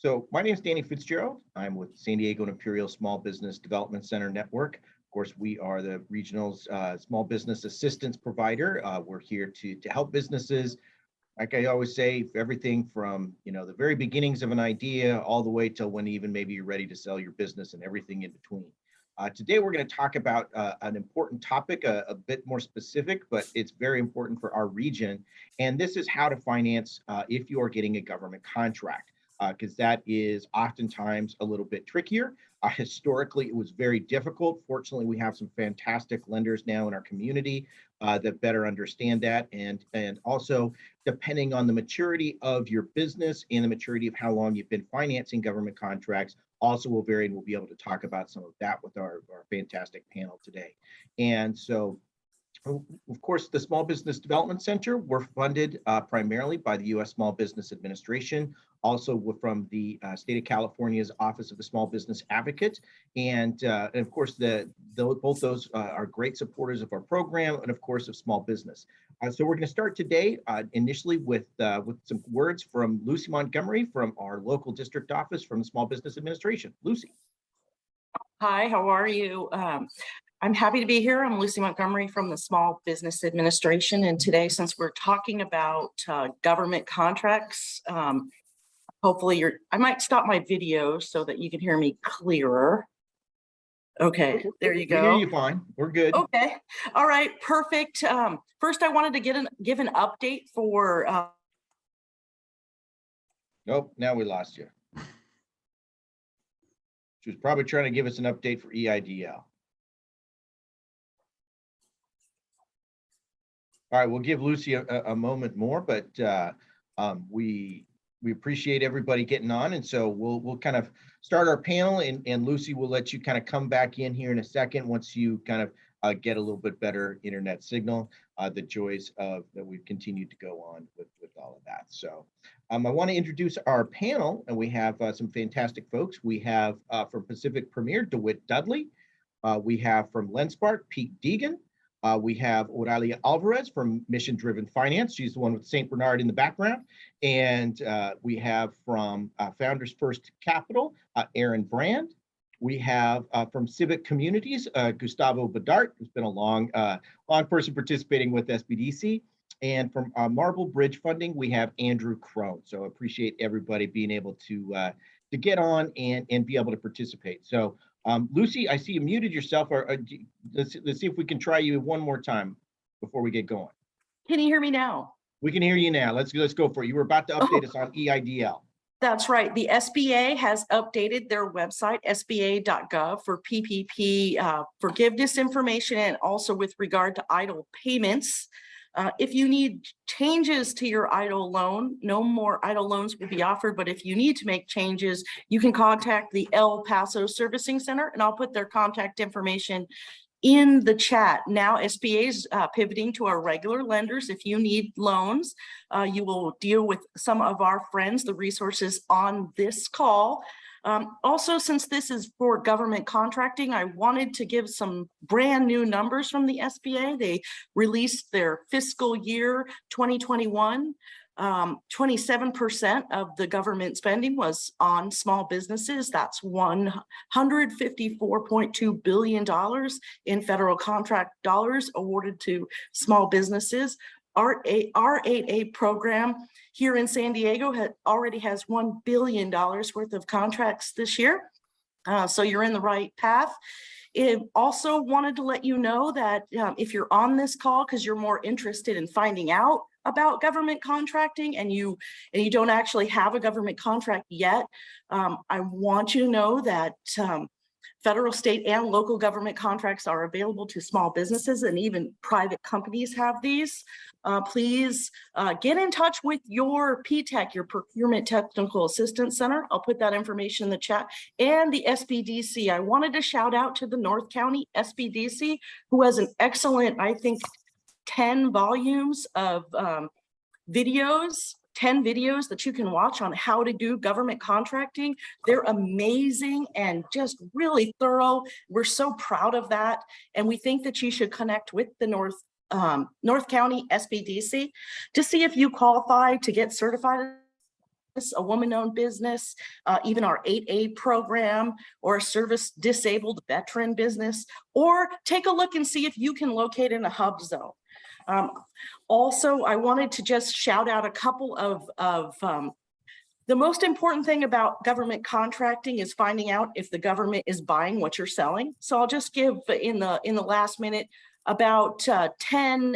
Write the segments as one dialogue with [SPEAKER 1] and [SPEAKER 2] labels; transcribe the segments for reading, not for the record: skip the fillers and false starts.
[SPEAKER 1] So my name is Danny Fitzgerald. I'm with San Diego and Imperial Small Business Development Center Network. Of course, we are the regional's small business assistance provider. We're here to help businesses, like I always say, everything from the very beginnings of an idea all the way till when even maybe you're ready to sell your business and everything in between. Today, we're going to talk about an important topic, a bit more specific, but it's very important for our region. And this is how to finance if you are getting a government contract, because that is oftentimes a little bit trickier. Historically, it was very difficult. Fortunately, we have some fantastic lenders now in our community that better understand that. And also, depending on the maturity of your business and the maturity of how long you've been financing government contracts, also will vary, and we'll be able to talk about some of that with our fantastic panel today. And so, of course, the Small Business Development Center, we're funded primarily by the U.S. Small Business Administration, also from the state of California's Office of the Small Business Advocate. And of course, both those are great supporters of our program and, of course, of small business. So we're going to start today initially with some words from Lucy Montgomery from our local district office from the Small Business Administration. Lucy.
[SPEAKER 2] Hi, how are you? I'm happy to be here. I'm Lucy Montgomery from the Small Business Administration. And today, since we're talking about government contracts, hopefully I might stop my video so that you can hear me clearer. Okay, there you go.
[SPEAKER 1] We hear you fine. We're good.
[SPEAKER 2] Okay. All right, perfect. First, I wanted to give an update for...
[SPEAKER 1] Nope, now we lost you. She was probably trying to give us an update for EIDL. All right, we'll give Lucy a moment more, but we appreciate everybody getting on, and so we'll kind of start our panel, and Lucy will let you kind of come back in here in a second once you kind of get a little bit better internet signal. The joys of that we've continued to go on with all of that. So I want to introduce our panel, and we have some fantastic folks. We have from Pacific Premier, DeWitt Dudley. We have from Lendspark, Pete Deegan. We have Oralia Alvarez from Mission Driven Finance. She's the one with St. Bernard in the background. And we have from Founders First Capital, Aaron Brand. We have from Civic Communities, Gustavo Bedart, who's been a long person participating with SBDC. And from Marble Bridge Funding, we have Andrew Crone. So appreciate everybody being able to get on and be able to participate. So Lucy, I see you muted yourself. Let's see if we can try you one more time before we get going.
[SPEAKER 2] Can you hear me now?
[SPEAKER 1] We can hear you now. Let's go for it. You were about to update us on EIDL.
[SPEAKER 2] That's right. The SBA has updated their website, sba.gov, for PPP forgiveness information, and also with regard to EIDL payments. If you need changes to your EIDL loan, no more EIDL loans will be offered, but if you need to make changes, you can contact the El Paso Servicing Center, and I'll put their contact information in the chat. Now SBA is pivoting to our regular lenders. If you need loans, you will deal with some of our friends, the resources on this call. Also, since this is for government contracting, I wanted to give some brand new numbers from the SBA. They released their fiscal year 2021. 27% of the government spending was on small businesses. That's $154.2 billion in federal contract dollars awarded to small businesses. Our 8A program here in San Diego already has $1 billion worth of contracts this year. So you're in the right path. Also wanted to let you know that if you're on this call because you're more interested in finding out about government contracting and you don't actually have a government contract yet, I want you to know that federal, state, and local government contracts are available to small businesses, and even private companies have these. Please get in touch with your PTAC, your Procurement Technical Assistance Center. I'll put that information in the chat. And the SBDC. I wanted to shout out to the North County SBDC, who has an excellent, I think, 10 volumes of videos, 10 videos that you can watch on how to do government contracting. They're amazing and just really thorough. We're so proud of that. And we think that you should connect with the North County SBDC to see if you qualify to get certified a woman-owned business, even our 8A program, or a service-disabled veteran business, or take a look and see if you can locate in a hub zone. Also, I wanted to just shout out a couple of the most important thing about government contracting is finding out if the government is buying what you're selling. So I'll just give in the last minute about 10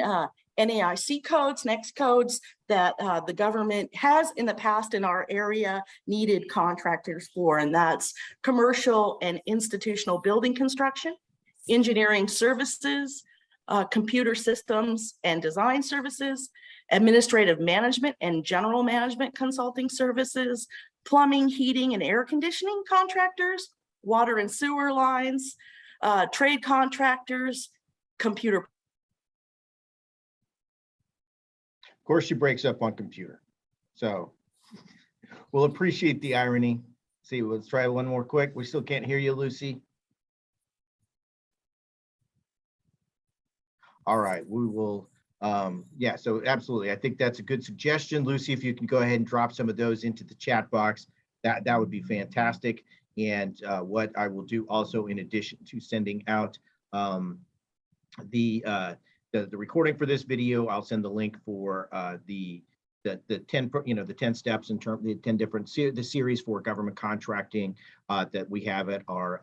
[SPEAKER 2] NAIC codes, next codes that the government has in the past in our area needed contractors for, and that's commercial and institutional building construction, engineering services, computer systems and design services, administrative management and general management consulting services, plumbing, heating, and air conditioning contractors, water and sewer lines, trade contractors, computer.
[SPEAKER 1] Of course, she breaks up on computer. So we'll appreciate the irony. See, let's try one more quick. We still can't hear you, Lucy. All right, we will. Yeah, so absolutely. I think that's a good suggestion. Lucy, if you can go ahead and drop some of those into the chat box, that would be fantastic. And what I will do also, in addition to sending out the recording for this video, I'll send the link for the 10 steps in terms the 10 different the series for government contracting that we have at our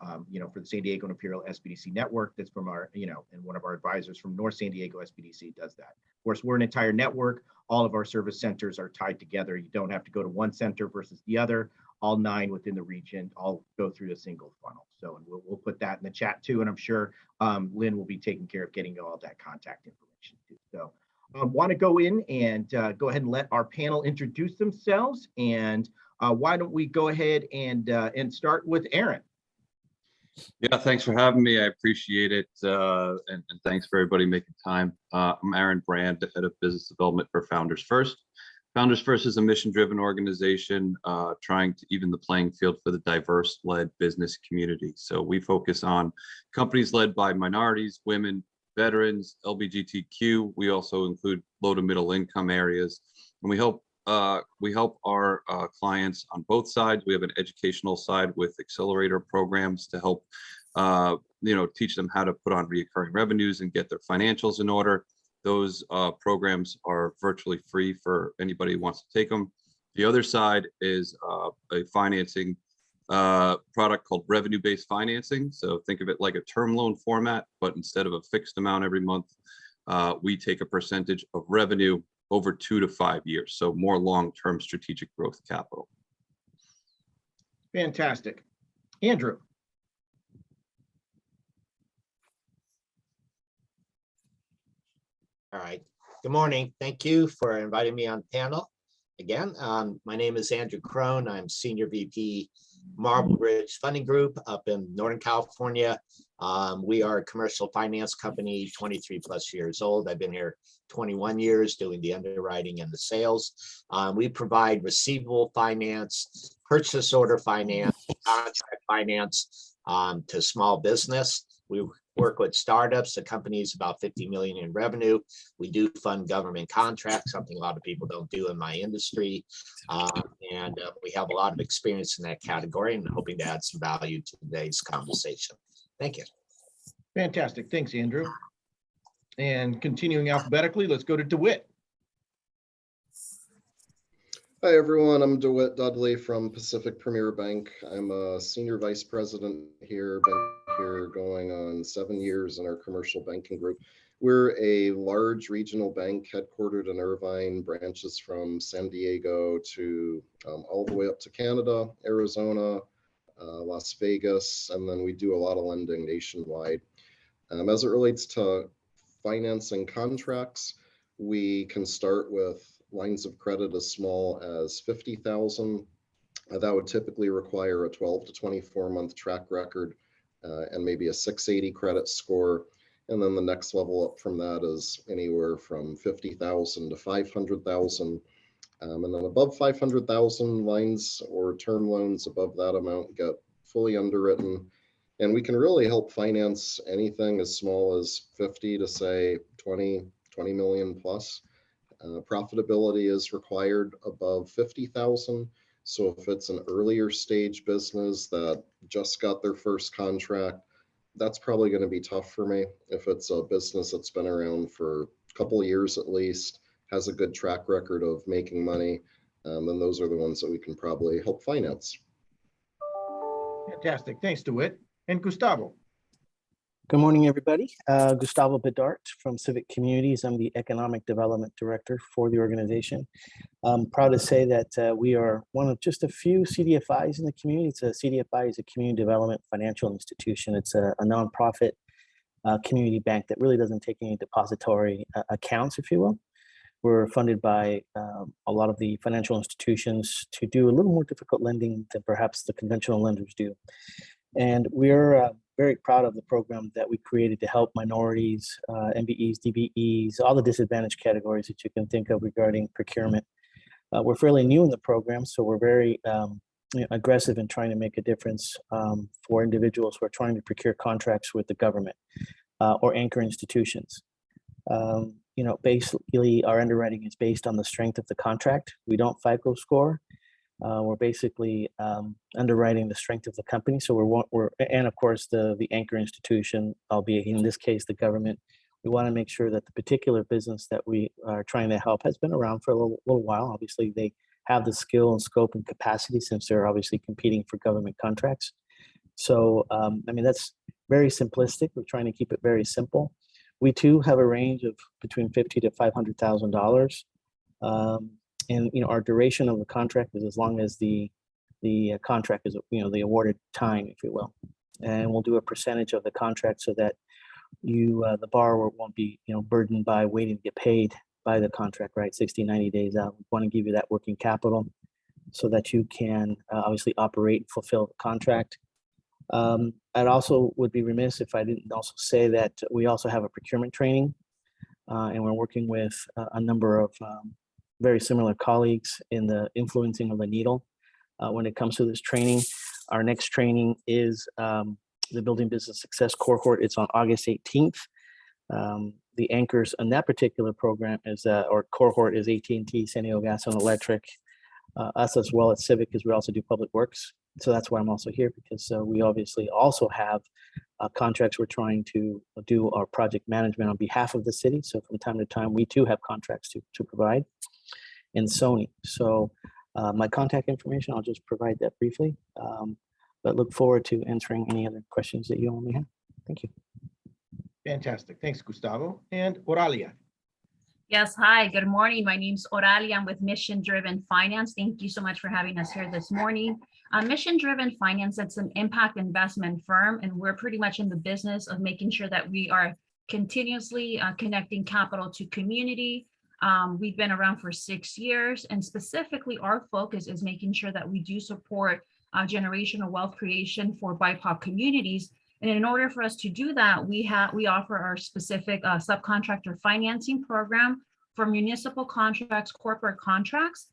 [SPEAKER 1] for the San Diego and Imperial SBDC network. That's from our and one of our advisors from North San Diego SBDC does that. Of course, we're an entire network. All of our service centers are tied together. You don't have to go to one center versus the other. All 9 within the region all go through a single funnel. So, and we'll put that in the chat too. And I'm sure Lynn will be taking care of getting all that contact information too. So. Want to go in and go ahead and let our panel introduce themselves, and why don't we go ahead and start with Aaron.
[SPEAKER 3] Yeah, thanks for having me. I appreciate it, and thanks for everybody making time. I'm Aaron Brand, the head of business development for Founders First. Founders First is a mission-driven organization trying to even the playing field for the diverse-led business community. So we focus on companies led by minorities, women, veterans, LGBTQ. We also include low to middle income areas, and we help our clients on both sides. We have an educational side with accelerator programs to help teach them how to put on recurring revenues and get their financials in order. Those programs are virtually free for anybody who wants to take them. The other side is a financing product called revenue-based financing. So think of it like a term loan format, but instead of a fixed amount every month, we take a percentage of revenue over 2 to 5 years. So more long-term strategic growth capital.
[SPEAKER 1] Fantastic. Andrew.
[SPEAKER 4] All right. Good morning. Thank you for inviting me on the panel again. My name is Andrew Crone. I'm Senior VP Marble Ridge Funding Group up in Northern California. We are a commercial finance company, 23 plus years old. I've been here 21 years doing the underwriting and the sales. We provide receivable finance, purchase order finance, contract finance to small business. We work with startups. The company is about 50 million in revenue. We do fund government contracts, something a lot of people don't do in my industry. We have a lot of experience in that category, and hoping to add some value to today's conversation. Thank you.
[SPEAKER 1] Fantastic. Thanks, Andrew. And continuing alphabetically, let's go to DeWitt.
[SPEAKER 5] Hi, everyone. I'm DeWitt Dudley from Pacific Premier Bank. I'm a senior vice president here, been here going on 7 years in our commercial banking group. We're a large regional bank headquartered in Irvine, branches from San Diego to all the way up to Canada, Arizona, Las Vegas, and then we do a lot of lending nationwide. As it relates to financing contracts, we can start with lines of credit as small as 50,000. That would typically require a 12 to 24 month track record and maybe a 680 credit score. And then the next level up from that is anywhere from 50,000 to 500,000. And then above 500,000 lines or term loans above that amount get fully underwritten. And we can really help finance anything as small as 50 to say 20 million plus. Profitability is required above 50,000. So if it's an earlier stage business that just got their first contract, that's probably going to be tough for me. If it's a business that's been around for a couple of years at least, has a good track record of making money, then those are the ones that we can probably help finance.
[SPEAKER 1] Fantastic. Thanks, DeWitt. And Gustavo.
[SPEAKER 6] Good morning, everybody. Gustavo Bedart from Civic Communities. I'm the Economic Development Director for the organization. I'm proud to say that we are one of just a few CDFIs in the community. CDFI is a community development financial institution. It's a nonprofit community bank that really doesn't take any depository accounts, if you will. We're funded by a lot of the financial institutions to do a little more difficult lending than perhaps the conventional lenders do. And we're very proud of the program that we created to help minorities, MBEs, DBEs, all the disadvantaged categories that you can think of regarding procurement. We're fairly new in the program, so we're very aggressive in trying to make a difference for individuals who are trying to procure contracts with the government or anchor institutions. Basically our underwriting is based on the strength of the contract. We don't FICO score. We're basically underwriting the strength of the company. So and of course the anchor institution, albeit in this case the government. We want to make sure that the particular business that we are trying to help has been around for a little while. Obviously, they have the skill and scope and capacity since they're obviously competing for government contracts. So that's very simplistic. We're trying to keep it very simple. We too have a range of between $50,000 to $500,000. And our duration of the contract is as long as the contract is the awarded time, if you will. And we'll do a percentage of the contract so that the borrower won't be burdened by waiting to get paid by the contract, right? 60, 90 days out. We want to give you that working capital so that you can obviously operate and fulfill the contract. I'd also would be remiss if I didn't also say that we also have a procurement training, and we're working with a number of very similar colleagues in the influencing of the needle when it comes to this training. Our next training is the Building Business Success cohort. It's on August 18th. The anchors on that particular program or cohort is AT&T, San Diego Gas and Electric, us as well as Civic, because we also do public works. So that's why I'm also here, because we obviously also have contracts. We're trying to do our project management on behalf of the city. So from time to time, we too have contracts to provide. And Sony. So my contact information, I'll just provide that briefly, but look forward to answering any other questions that you all may have. Thank you.
[SPEAKER 1] Fantastic. Thanks, Gustavo. And Oralia.
[SPEAKER 7] Yes, hi, good morning. My name's Oralia. I'm with Mission Driven Finance. Thank you so much for having us here this morning. Mission Driven Finance, it's an impact investment firm, and we're pretty much in the business of making sure that we are continuously connecting capital to community. We've been around for 6 years, and specifically our focus is making sure that we do support generational wealth creation for BIPOC communities. And in order for us to do that, we offer our specific subcontractor financing program for municipal contracts, corporate contracts.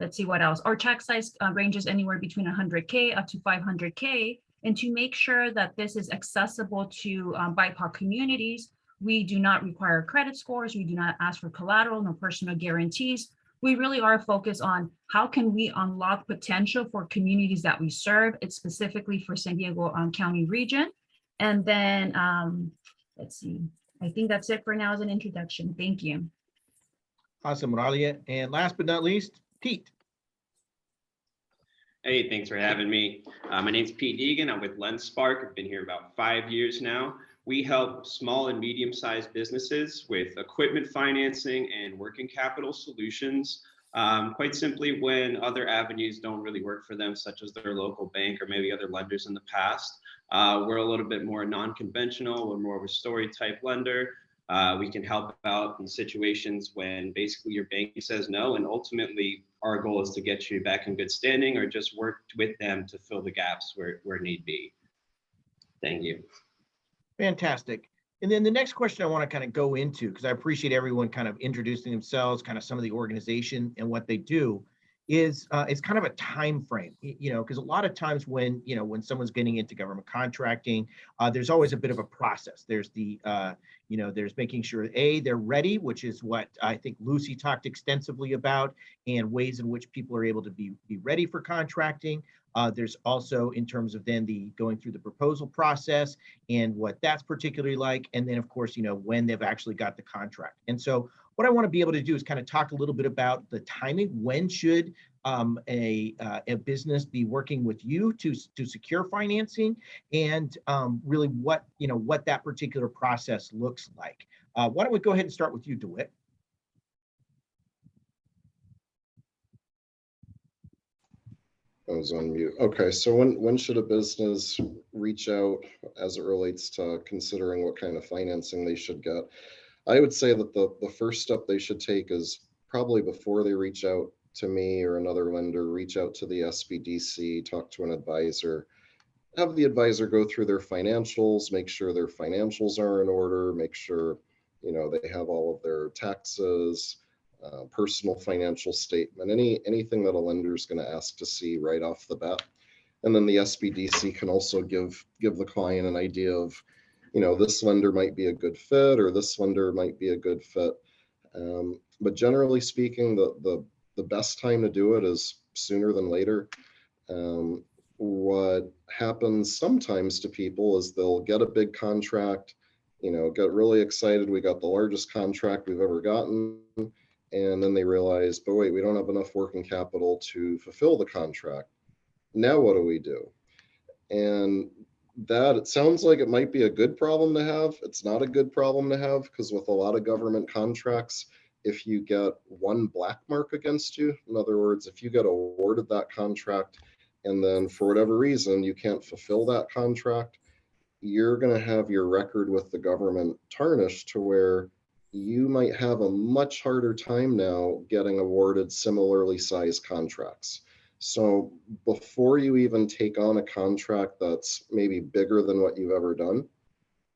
[SPEAKER 7] Let's see what else. Our check size ranges anywhere between 100K up to 500K. And to make sure that this is accessible to BIPOC communities, we do not require credit scores. We do not ask for collateral, no personal guarantees. We really are focused on how can we unlock potential for communities that we serve. It's specifically for San Diego County region. And then let's see, I think that's it for now as an introduction. Thank you.
[SPEAKER 1] Awesome, Oralia. And last but not least, Pete.
[SPEAKER 8] Hey, thanks for having me. My name's Pete Egan. I'm with Lendspark. I've been here about 5 years now. We help small and medium-sized businesses with equipment financing and working capital solutions. Quite simply, when other avenues don't really work for them, such as their local bank or maybe other lenders in the past, we're a little bit more non-conventional. We're more of a story type lender. We can help out in situations when basically your bank says no, and ultimately our goal is to get you back in good standing or just work with them to fill the gaps where need be. Thank you.
[SPEAKER 1] Fantastic. And then the next question I want to kind of go into, because I appreciate everyone kind of introducing themselves, kind of some of the organization and what they do, is kind of a time frame, because a lot of times when when someone's getting into government contracting, there's always a bit of a process. There's there's making sure they're ready, which is what I think Lucy talked extensively about, and ways in which people are able to be ready for contracting. There's also in terms of then the going through the proposal process and what that's particularly like, and then of course when they've actually got the contract. And so what I want to be able to do is kind of talk a little bit about the timing. When should a business be working with you to secure financing, and really what what that particular process looks like. Why don't we go ahead and start with you, DeWitt?
[SPEAKER 5] I was on mute. Okay, so when should a business reach out as it relates to considering what kind of financing they should get? I would say that the first step they should take is probably before they reach out to me or another lender, reach out to the SBDC, talk to an advisor, have the advisor go through their financials, make sure their financials are in order, make sure they have all of their taxes, personal financial statement, anything that a lender is going to ask to see right off the bat. And then the SBDC can also give the client an idea of, this lender might be a good fit or this lender might be a good fit. But generally speaking, the best time to do it is sooner than later. What happens sometimes to people is they'll get a big contract, get really excited. We got the largest contract we've ever gotten. And then they realize, but wait, we don't have enough working capital to fulfill the contract. Now what do we do? And that, it sounds like it might be a good problem to have. It's not a good problem to have, because with a lot of government contracts, if you get one black mark against you, in other words, if you get awarded that contract and then for whatever reason you can't fulfill that contract, you're going to have your record with the government tarnished to where you might have a much harder time now getting awarded similarly sized contracts. So before you even take on a contract that's maybe bigger than what you've ever done,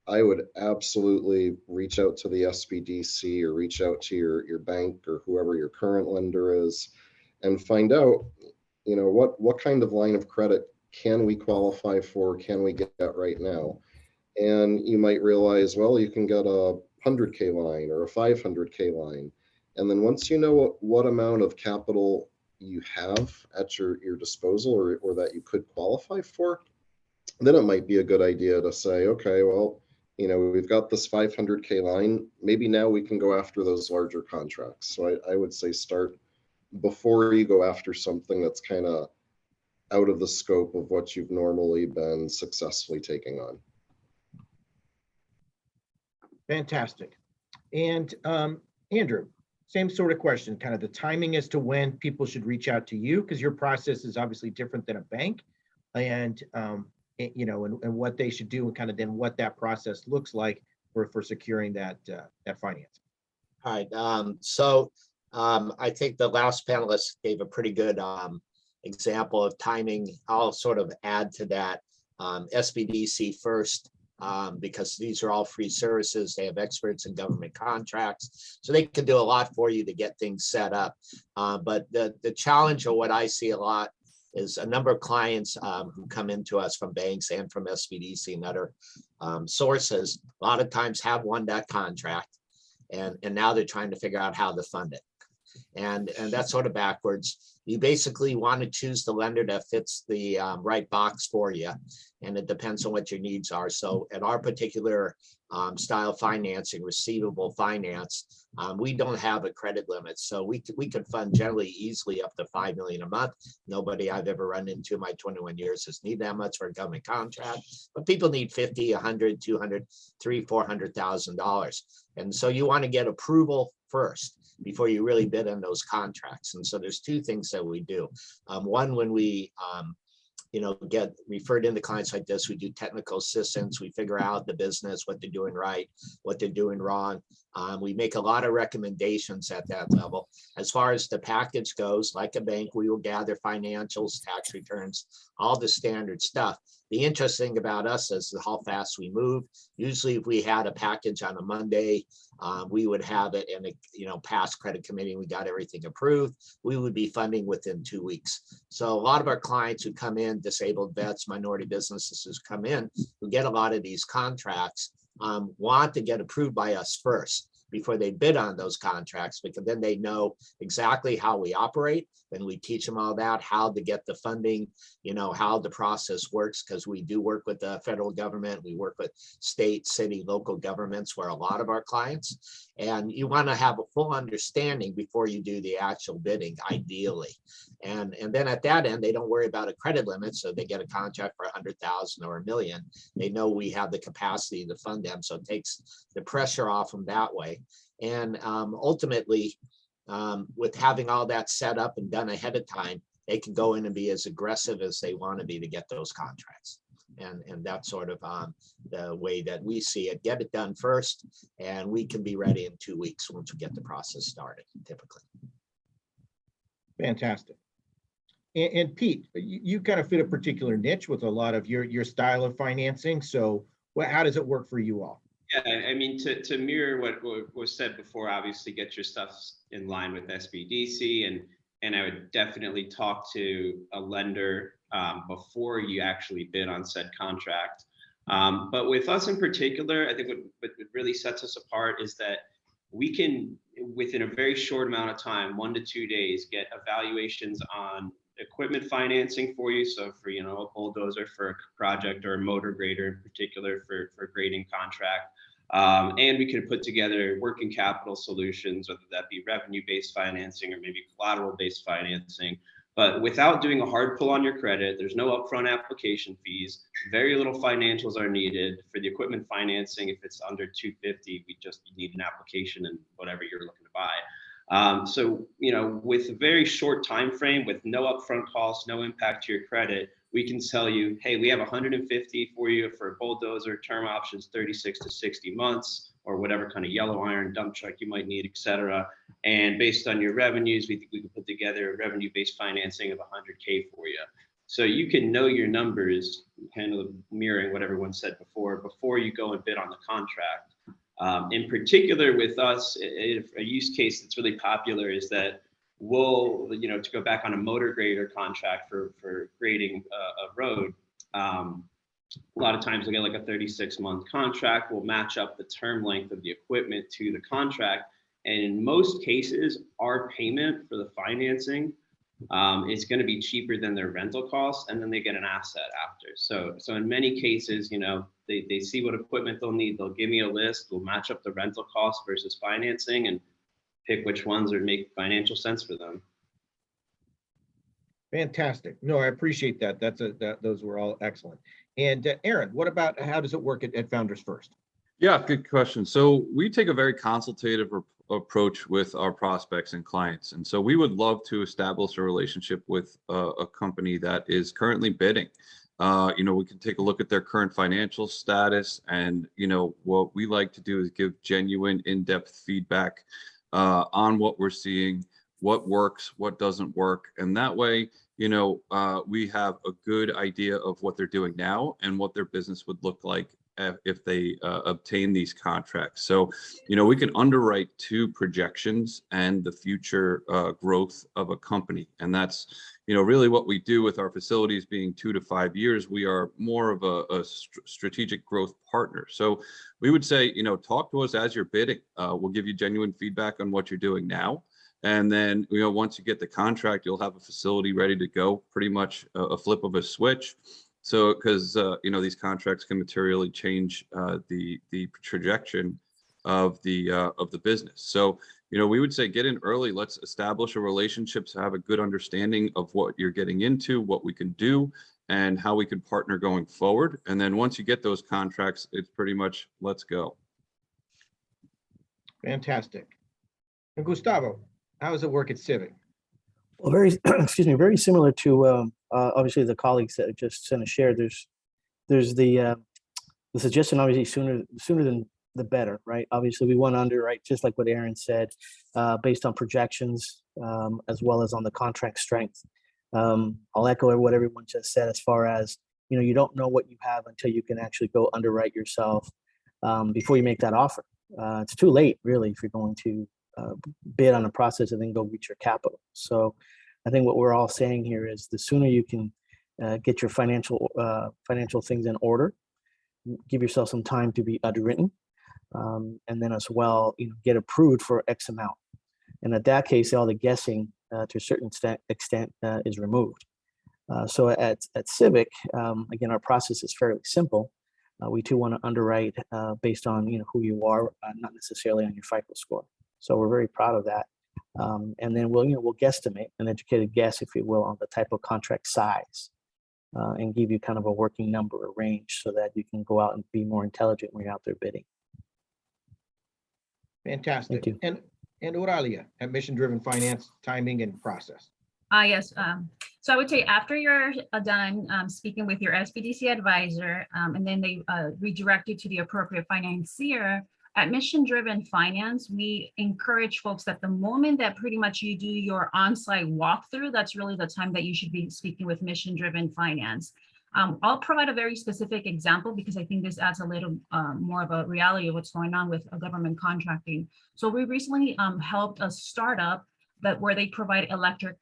[SPEAKER 5] I would absolutely reach out to the SBDC or reach out to your bank or whoever your current lender is and find out, what kind of line of credit can we qualify for, can we get right now? And you might realize, well, you can get a 100K line or a 500K line. And then once you know what amount of capital you have at your disposal or that you could qualify for, then it might be a good idea to say, okay, well, we've got this 500K line. Maybe now we can go after those larger contracts. So I would say start before you go after something that's kind of out of the scope of what you've normally been successfully taking on.
[SPEAKER 1] Fantastic. And Andrew, same sort of question, kind of the timing as to when people should reach out to you, because your process is obviously different than a bank, and and what they should do, and kind of then what that process looks like for securing that finance.
[SPEAKER 4] All right. So I think the last panelist gave a pretty good example of timing. I'll sort of add to that. SBDC first, because these are all free services. They have experts in government contracts, so they can do a lot for you to get things set up. But the challenge, or what I see a lot, is a number of clients who come into us from banks and from SBDC and other sources, a lot of times have won that contract, and now they're trying to figure out how to fund it. And that's sort of backwards. You basically want to choose the lender that fits the right box for you, and it depends on what your needs are. So at our particular style financing, receivable finance, we don't have a credit limit. So we could fund generally easily up to $5 million a month. Nobody I've ever run into in my 21 years has need that much for a government contract, but people need 50, 100, 200, $300,000, $400,000. And so you want to get approval first before you really bid on those contracts. And so there's two things that we do. One, when we get referred into clients like this, we do technical assistance. We figure out the business, what they're doing right, what they're doing wrong. We make a lot of recommendations at that level. As far as the package goes, like a bank, we will gather financials, tax returns, all the standard stuff. The interesting thing about us is how fast we move. Usually if we had a package on a Monday, we would have it in a past credit committee, we got everything approved, we would be funding within 2 weeks. So a lot of our clients who come in, disabled vets, minority businesses who come in, who get a lot of these contracts, want to get approved by us first before they bid on those contracts, because then they know exactly how we operate. Then we teach them all that, how to get the funding, how the process works, because we do work with the federal government. We work with state, city, local governments where a lot of our clients, and you want to have a full understanding before you do the actual bidding, ideally. And then at that end, they don't worry about a credit limit. So they get a contract for 100,000 or $1 million. They know we have the capacity to fund them. So it takes the pressure off them that way. And ultimately, with having all that set up and done ahead of time, they can go in and be as aggressive as they want to be to get those contracts. And that's sort of the way that we see it. Get it done first, and we can be ready in 2 weeks once we get the process started, typically.
[SPEAKER 1] Fantastic. And Pete, you kind of fit a particular niche with a lot of your style of financing. So how does it work for you all?
[SPEAKER 8] Yeah, I mean, to mirror what was said before, obviously get your stuff in line with SBDC, and I would definitely talk to a lender before you actually bid on said contract. But with us in particular, I think what really sets us apart is that we can, within a very short amount of time, 1 to 2 days, get evaluations on equipment financing for you. So for, a bulldozer for a project, or a motor grader in particular for grading contract. And we can put together working capital solutions, whether that be revenue-based financing or maybe collateral-based financing. But without doing a hard pull on your credit, there's no upfront application fees. Very little financials are needed for the equipment financing. If it's under 250, you need an application and whatever you're looking to buy. So, with a very short time frame, with no upfront costs, no impact to your credit, we can tell you, hey, we have 150 for you for a bulldozer, term options 36 to 60 months, or whatever kind of yellow iron dump truck you might need, etc. And based on your revenues, we think we can put together a revenue-based financing of 100K for you. So you can know your numbers, kind of mirroring what everyone said before you go and bid on the contract. In particular with us, a use case that's really popular is that we'll, to go back on a motor grader contract for grading a road, a lot of times we'll get like a 36-month contract. We'll match up the term length of the equipment to the contract. And in most cases, our payment for the financing is going to be cheaper than their rental costs, and then they get an asset after. So in many cases, they see what equipment they'll need. They'll give me a list. We'll match up the rental cost versus financing and pick which ones would make financial sense for them.
[SPEAKER 1] Fantastic. No, I appreciate that. Those were all excellent. And Aaron, what about, how does it work at Founders First?
[SPEAKER 3] Yeah, good question. So we take a very consultative approach with our prospects and clients. And so we would love to establish a relationship with a company that is currently bidding. We can take a look at their current financial status. And, what we like to do is give genuine, in-depth feedback on what we're seeing, what works, what doesn't work. And that way, we have a good idea of what they're doing now and what their business would look like if they obtain these contracts. So, we can underwrite to projections and the future growth of a company. And that's, really what we do with our facilities being 2 to 5 years. We are more of a strategic growth partner. So we would say, talk to us as you're bidding. We'll give you genuine feedback on what you're doing now. And then, once you get the contract, you'll have a facility ready to go, pretty much a flip of a switch. So, because, these contracts can materially change the trajectory of the business. So, we would say get in early. Let's establish a relationship to have a good understanding of what you're getting into, what we can do, and how we can partner going forward. And then once you get those contracts, it's pretty much let's go.
[SPEAKER 1] Fantastic. And Gustavo, how does it work at Civic?
[SPEAKER 6] Well, very similar to obviously the colleagues that just shared. There's the suggestion, obviously sooner than the better, right? Obviously, we want to underwrite, just like what Aaron said, based on projections, as well as on the contract strength. I'll echo what everyone just said as far as, you don't know what you have until you can actually go underwrite yourself before you make that offer. It's too late, really, if you're going to bid on a process and then go reach your capital. So I think what we're all saying here is the sooner you can get your financial things in order, give yourself some time to be underwritten, and then as well, get approved for X amount. And at that case, all the guessing to a certain extent is removed. So at Civic, again, our process is fairly simple. We too want to underwrite based on who you are, not necessarily on your FICO score. So we're very proud of that. And then we'll guesstimate, an educated guess, if you will, on the type of contract size, and give you kind of a working number or range so that you can go out and be more intelligent when you're out there bidding.
[SPEAKER 1] Fantastic.
[SPEAKER 6] Thank you.
[SPEAKER 1] And Auralia at Mission Driven Finance, timing and process.
[SPEAKER 7] Yes. So I would say after you're done speaking with your SBDC advisor, and then they redirect you to the appropriate financier, at Mission Driven Finance, we encourage folks that the moment that pretty much you do your on-site walkthrough, that's really the time that you should be speaking with Mission Driven Finance. I'll provide a very specific example because I think this adds a little more of a reality of what's going on with government contracting. So we recently helped a startup where they provide electric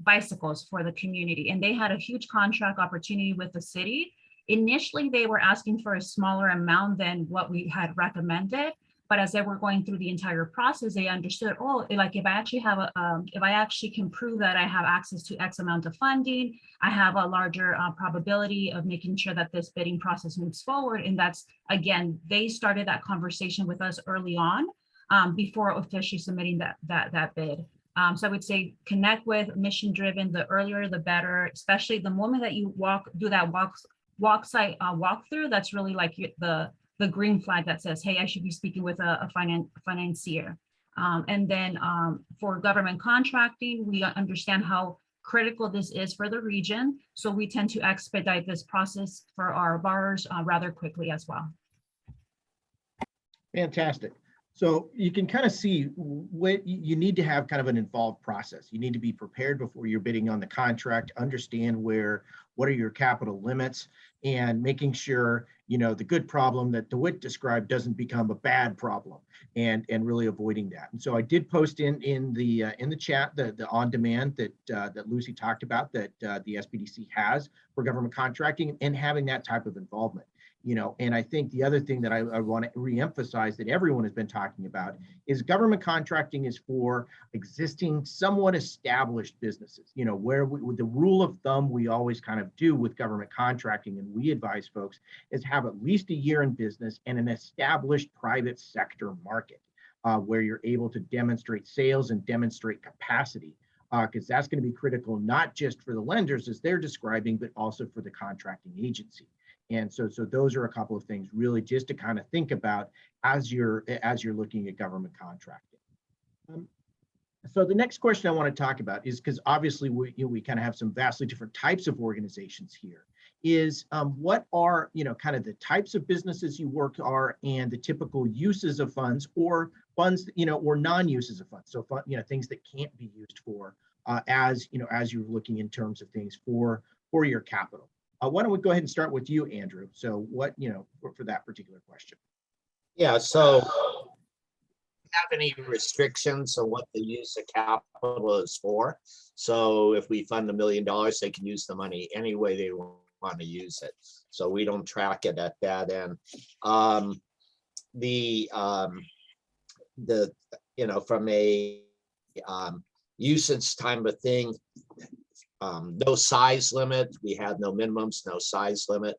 [SPEAKER 7] bicycles for the community, and they had a huge contract opportunity with the city. Initially, they were asking for a smaller amount than what we had recommended, but as they were going through the entire process, they understood, oh, like if I actually can prove that I have access to X amount of funding, I have a larger probability of making sure that this bidding process moves forward. And that's, again, they started that conversation with us early on before officially submitting that bid. So I would say connect with Mission Driven, the earlier the better, especially the moment that you do that walkthrough, that's really like the green flag that says, hey, I should be speaking with a financier. And then for government contracting, we understand how critical this is for the region. So we tend to expedite this process for our borrowers rather quickly as well.
[SPEAKER 1] Fantastic. So you can kind of see what you need to have kind of an involved process. You need to be prepared before you're bidding on the contract, understand what are your capital limits, and making sure, the good problem that DeWitt described doesn't become a bad problem, and really avoiding that. And so I did post in the chat the on demand that Lucy talked about that the SBDC has for government contracting and having that type of involvement. And I think the other thing that I want to reemphasize that everyone has been talking about is government contracting is for existing, somewhat established businesses, where the rule of thumb we always kind of do with government contracting, and we advise folks, is have at least a year in business and an established private sector market where you're able to demonstrate sales and demonstrate capacity, because that's going to be critical, not just for the lenders as they're describing, but also for the contracting agency. And so those are a couple of things really just to kind of think about as you're looking at government contracting. So the next question I want to talk about is, because obviously we kind of have some vastly different types of organizations here, is what are kind of the types of businesses you work are and the typical uses of funds or funds or non-uses of funds. So things that can't be used for as you're looking in terms of things for your capital. Why don't we go ahead and start with you, Andrew? So what, for that particular question.
[SPEAKER 4] Yeah, so have any restrictions on what the use of capital is for? So if we fund $1 million, they can use the money any way they want to use it. So we don't track it at that end. From a usage time of thing, no size limit. We have no minimums, no size limit.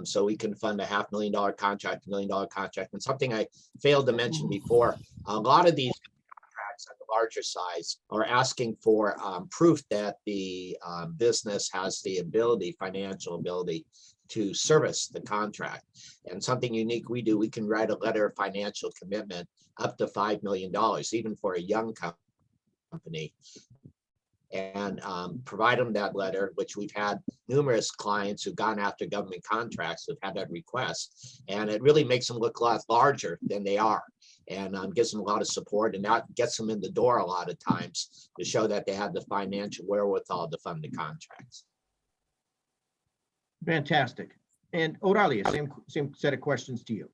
[SPEAKER 4] So we can fund a $500,000 contract, $1 million contract. And something I failed to mention before, a lot of these contracts at the larger size are asking for proof that the business has the financial ability to service the contract. And something unique we do, we can write a letter of financial commitment up to $5 million, even for a young company. and provide them that letter, which we've had numerous clients who've gone after government contracts who've had that request. And it really makes them look a lot larger than they are, and gives them a lot of support, and that gets them in the door a lot of times to show that they have the financial wherewithal to fund the contracts.
[SPEAKER 1] Fantastic. And Oralia, same set of questions to you.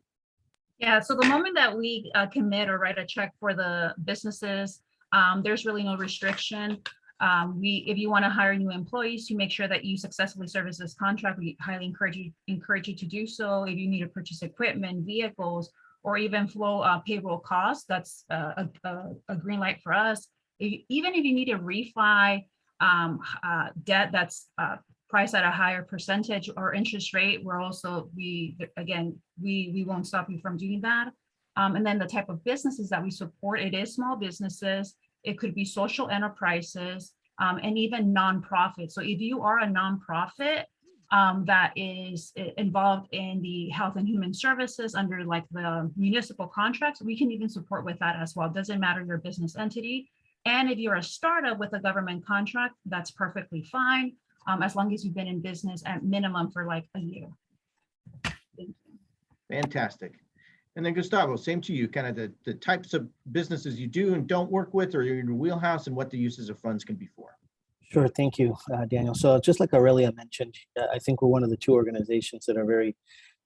[SPEAKER 7] Yeah, so the moment that we commit or write a check for the businesses, there's really no restriction. If you want to hire new employees to make sure that you successfully service this contract, we highly encourage you to do so. If you need to purchase equipment, vehicles, or even flow payroll costs, that's a green light for us. Even if you need to refi debt that's priced at a higher percentage or interest rate, we're also, we won't stop you from doing that. And then the type of businesses that we support, it is small businesses. It could be social enterprises, and even nonprofits. So if you are a nonprofit that is involved in the health and human services under like the municipal contracts, we can even support with that as well. Doesn't matter your business entity. And if you're a startup with a government contract, that's perfectly fine, as long as you've been in business at minimum for like a year. Thank you.
[SPEAKER 1] Fantastic. And then Gustavo, same to you, kind of the types of businesses you do and don't work with, or in your wheelhouse, and what the uses of funds can be for.
[SPEAKER 6] Sure, thank you, Daniel. So just like Aurelia mentioned, I think we're one of the two organizations that are very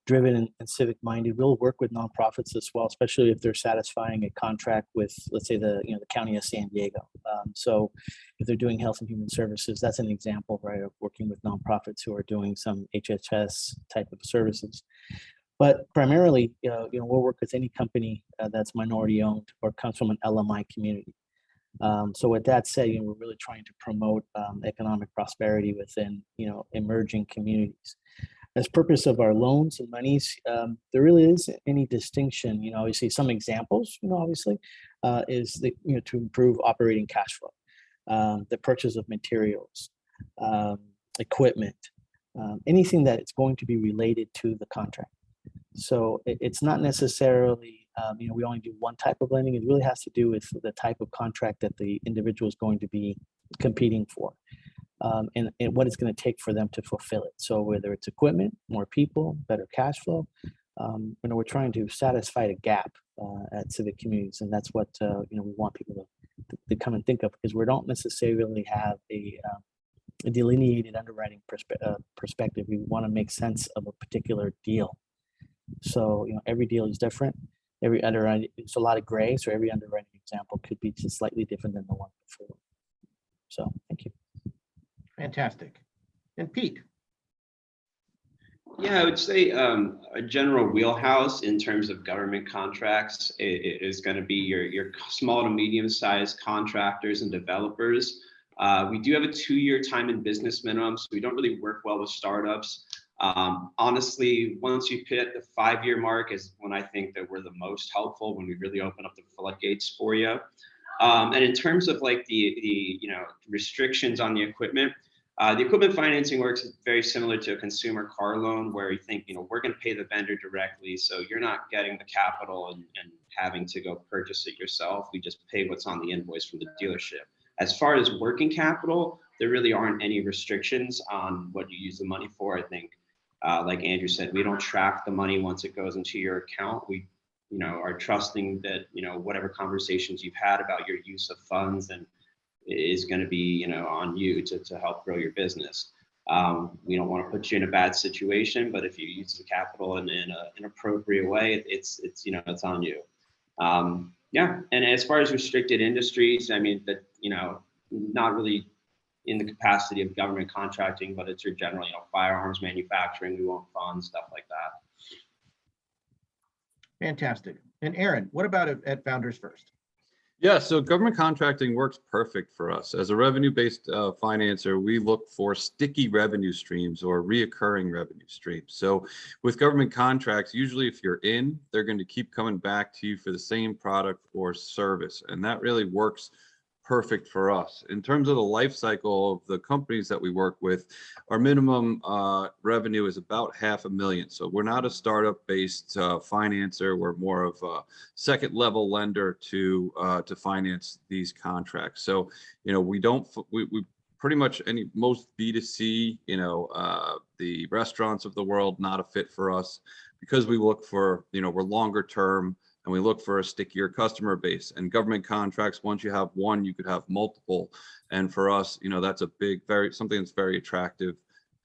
[SPEAKER 6] driven and civic minded. We'll work with nonprofits as well, especially if they're satisfying a contract with, let's say, the county of San Diego. So if they're doing health and human services, that's an example, right, of working with nonprofits who are doing some HHS type of services. But primarily, we'll work with any company that's minority owned or comes from an LMI community. So with that said, we're really trying to promote economic prosperity within, emerging communities. As purpose of our loans and monies, there really isn't any distinction. Obviously some examples, obviously, is to improve operating cash flow, the purchase of materials, equipment, anything that is going to be related to the contract. So it's not necessarily, we only do one type of lending. It really has to do with the type of contract that the individual is going to be competing for, and what it's going to take for them to fulfill it. So whether it's equipment, more people, better cash flow, we're trying to satisfy the gap at civic communities, and that's what we want people to come and think of, because we don't necessarily have a delineated underwriting perspective. We want to make sense of a particular deal. So, every deal is different. Every underwriting, it's a lot of gray. So every underwriting example could be just slightly different than the one before. So thank you.
[SPEAKER 1] Fantastic. And Pete.
[SPEAKER 8] Yeah, I would say a general wheelhouse in terms of government contracts is going to be your small to medium-sized contractors and developers. We do have a 2-year time in business minimum, so we don't really work well with startups. Honestly, once you hit the 5-year mark is when I think that we're the most helpful, when we really open up the floodgates for you. And in terms of like the restrictions on the equipment financing works very similar to a consumer car loan, where you think, we're going to pay the vendor directly, so you're not getting the capital and having to go purchase it yourself. We just pay what's on the invoice from the dealership. As far as working capital, there really aren't any restrictions on what you use the money for. I think, like Andrew said, we don't track the money once it goes into your account. We, are trusting that, whatever conversations you've had about your use of funds and is going to be, on you to help grow your business. We don't want to put you in a bad situation, but if you use the capital in an appropriate way, it's on you. Yeah, and as far as restricted industries, I mean, that, not really in the capacity of government contracting, but it's your general, firearms manufacturing, we won't fund stuff like that.
[SPEAKER 1] Fantastic. And Aaron, what about at Founders First?
[SPEAKER 3] Yeah, so government contracting works perfect for us. As a revenue-based financer, we look for sticky revenue streams or reoccurring revenue streams. So with government contracts, usually if you're in, they're going to keep coming back to you for the same product or service. And that really works perfect for us. In terms of the life cycle of the companies that we work with, our minimum revenue is about $500,000. So we're not a startup-based financer. We're more of a second-level lender to finance these contracts. So, you know, we pretty much most B2C, you know, the restaurants of the world, not a fit for us because we look for, you know, we're longer term and we look for a stickier customer base. And government contracts, once you have one, you could have multiple. And for us, you know, that's a something that's very attractive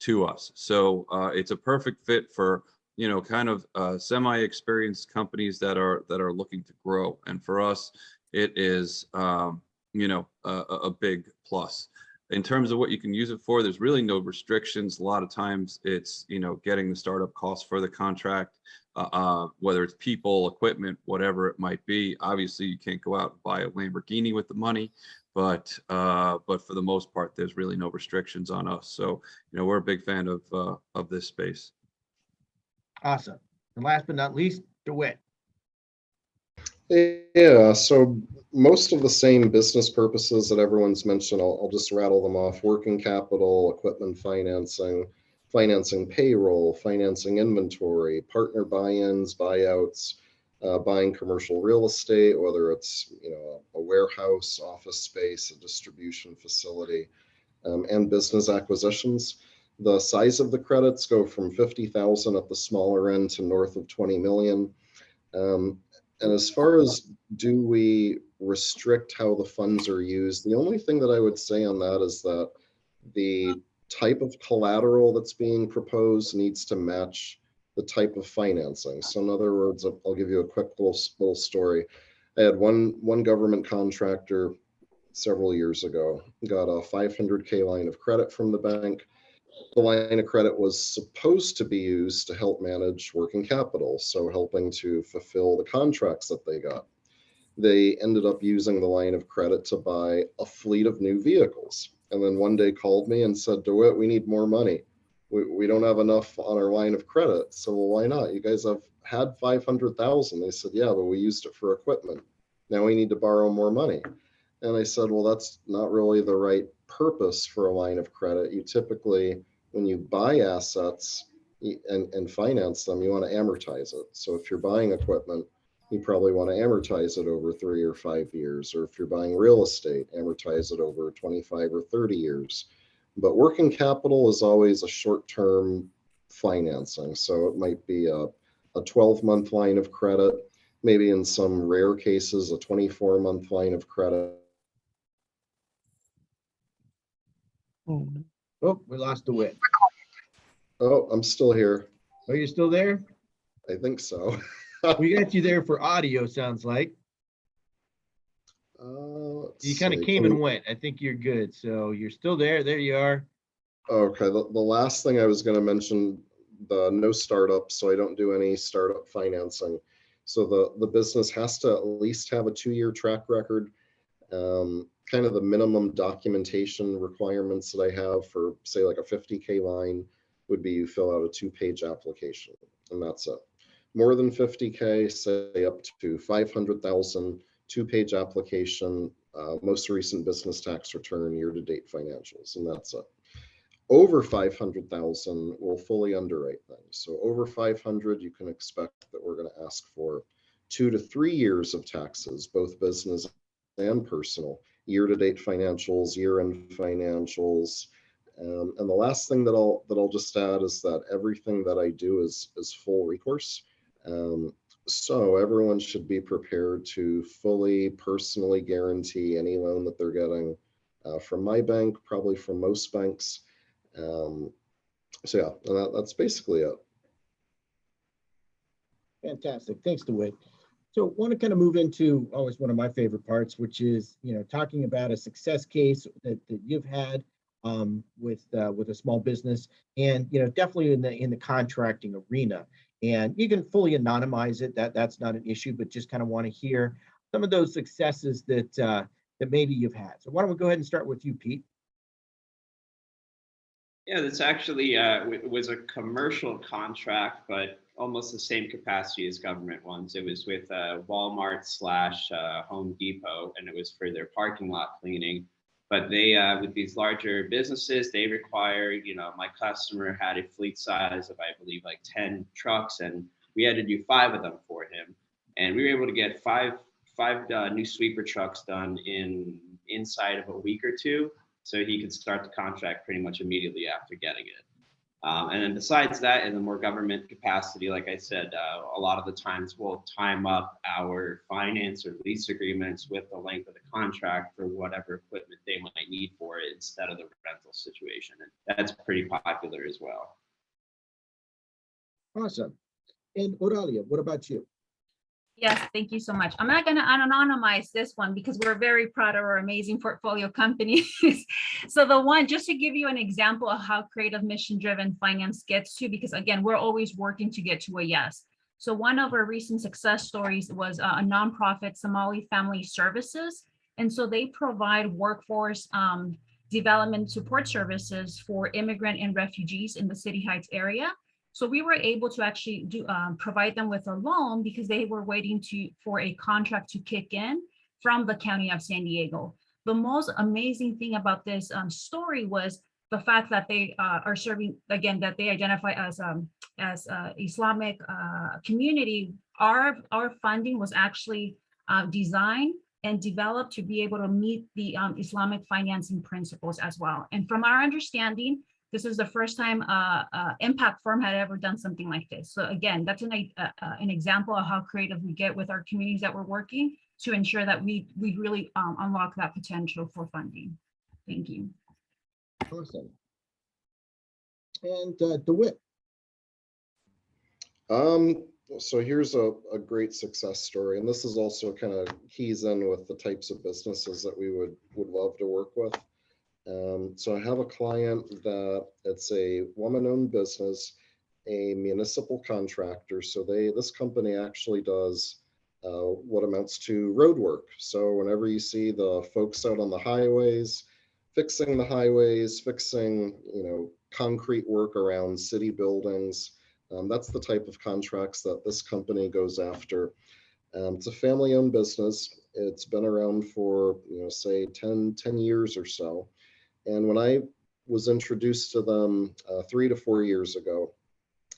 [SPEAKER 3] to us. So it's a perfect fit for, you know, kind of semi-experienced companies that are looking to grow. And for us, it is, you know, a big plus. In terms of what you can use it for, there's really no restrictions. A lot of times it's, you know, getting the startup costs for the contract, whether it's people, equipment, whatever it might be. Obviously, you can't go out and buy a Lamborghini with the money, but for the most part, there's really no restrictions on us. So, you know, we're a big fan of this space.
[SPEAKER 1] Awesome. And last but not least, DeWitt.
[SPEAKER 5] Yeah, so most of the same business purposes that everyone's mentioned, I'll just rattle them off: working capital, equipment financing, financing payroll, financing inventory, partner buy-ins, buyouts, buying commercial real estate, whether it's, you know, a warehouse, office space, a distribution facility, and business acquisitions. The size of the credits go from 50,000 at the smaller end to north of 20 million. And as far as do we restrict how the funds are used, the only thing that I would say on that is that the type of collateral that's being proposed needs to match the type of financing. So in other words, I'll give you a quick little story. I had one government contractor several years ago, got a 500K line of credit from the bank. The line of credit was supposed to be used to help manage working capital, so helping to fulfill the contracts that they got. They ended up using the line of credit to buy a fleet of new vehicles. And then one day called me and said, DeWitt, we need more money. We don't have enough on our line of credit. So, well, why not? You guys have had 500,000. They said, yeah, but we used it for equipment. Now we need to borrow more money. And I said, well, that's not really the right purpose for a line of credit. You typically, when you buy assets and finance them, you want to amortize it. So if you're buying equipment, you probably want to amortize it over 3 or 5 years. Or if you're buying real estate, amortize it over 25 or 30 years. But working capital is always a short-term financing. So it might be a 12-month line of credit, maybe in some rare cases, a 24-month line of credit.
[SPEAKER 1] Oh, we lost DeWitt.
[SPEAKER 5] Oh, I'm still here.
[SPEAKER 1] Are you still there?
[SPEAKER 5] I think so.
[SPEAKER 1] We got you there for audio, sounds like. You kind of came and went. I think you're good. So you're still there. There you are.
[SPEAKER 5] Okay. The last thing I was going to mention, the no startups. So I don't do any startup financing. So the business has to at least have a 2-year track record. Kind of the minimum documentation requirements that I have for, say, like a 50K line would be you fill out a 2-page application, and that's it. More than 50K, say up to 500,000, 2-page application, most recent business tax return, year-to-date financials, and that's it. Over 500,000, we'll fully underwrite things. So over 500, you can expect that we're going to ask for 2 to 3 years of taxes, both business and personal, year-to-date financials, year-end financials. And the last thing that I'll just add is that everything that I do is full recourse. So everyone should be prepared to fully personally guarantee any loan that they're getting from my bank, probably from most banks. So yeah, that's basically it.
[SPEAKER 1] Fantastic. Thanks, DeWitt. So I want to kind of move into always one of my favorite parts, which is, you know, talking about a success case that you've had with a small business, and, you know, definitely in the contracting arena. And you can fully anonymize it. That's not an issue, but just kind of want to hear some of those successes that maybe you've had. So why don't we go ahead and start with you, Pete?
[SPEAKER 8] Yeah, that's actually was a commercial contract, but almost the same capacity as government ones. It was with Walmart slash Home Depot, and it was for their parking lot cleaning. But they, with these larger businesses, they require, my customer had a fleet size of, I believe, like 10 trucks, and we had to do 5 of them for him. And we were able to get five new sweeper trucks done inside of a week or two, so he could start the contract pretty much immediately after getting it. And then besides that, in the more government capacity, like I said, a lot of the times we'll time up our finance or lease agreements with the length of the contract for whatever equipment they might need for it instead of the rental situation. And that's pretty popular as well.
[SPEAKER 9] Awesome. And Oralia, what about you?
[SPEAKER 7] Yes, thank you so much. I'm not going to anonymize this one because we're very proud of our amazing portfolio companies. So the one, just to give you an example of how creative mission-driven finance gets to, because again, we're always working to get to a yes. So one of our recent success stories was a nonprofit, Somali Family Services. And so they provide workforce development support services for immigrant and refugees in the City Heights area. So we were able to actually provide them with a loan because they were waiting for a contract to kick in from the County of San Diego. The most amazing thing about this story was the fact that they are serving, again, that they identify as Islamic community. Our funding was actually designed and developed to be able to meet the Islamic financing principles as well. And from our understanding, this is the first time impact firm had ever done something like this. So again, that's an example of how creative we get with our communities that we're working to ensure that we really unlock that potential for funding. Thank you.
[SPEAKER 9] Awesome. And DeWitt.
[SPEAKER 5] So here's a great success story, and this is also kind of keys in with the types of businesses that we would love to work with. So I have a client that it's a woman-owned business, a municipal contractor. So this company actually does what amounts to road work. So whenever you see the folks out on the highways, fixing the highways, fixing concrete work around city buildings, that's the type of contracts that this company goes after. It's a family-owned business. It's been around for say 10 years or so. And when I was introduced to them 3 to 4 years ago,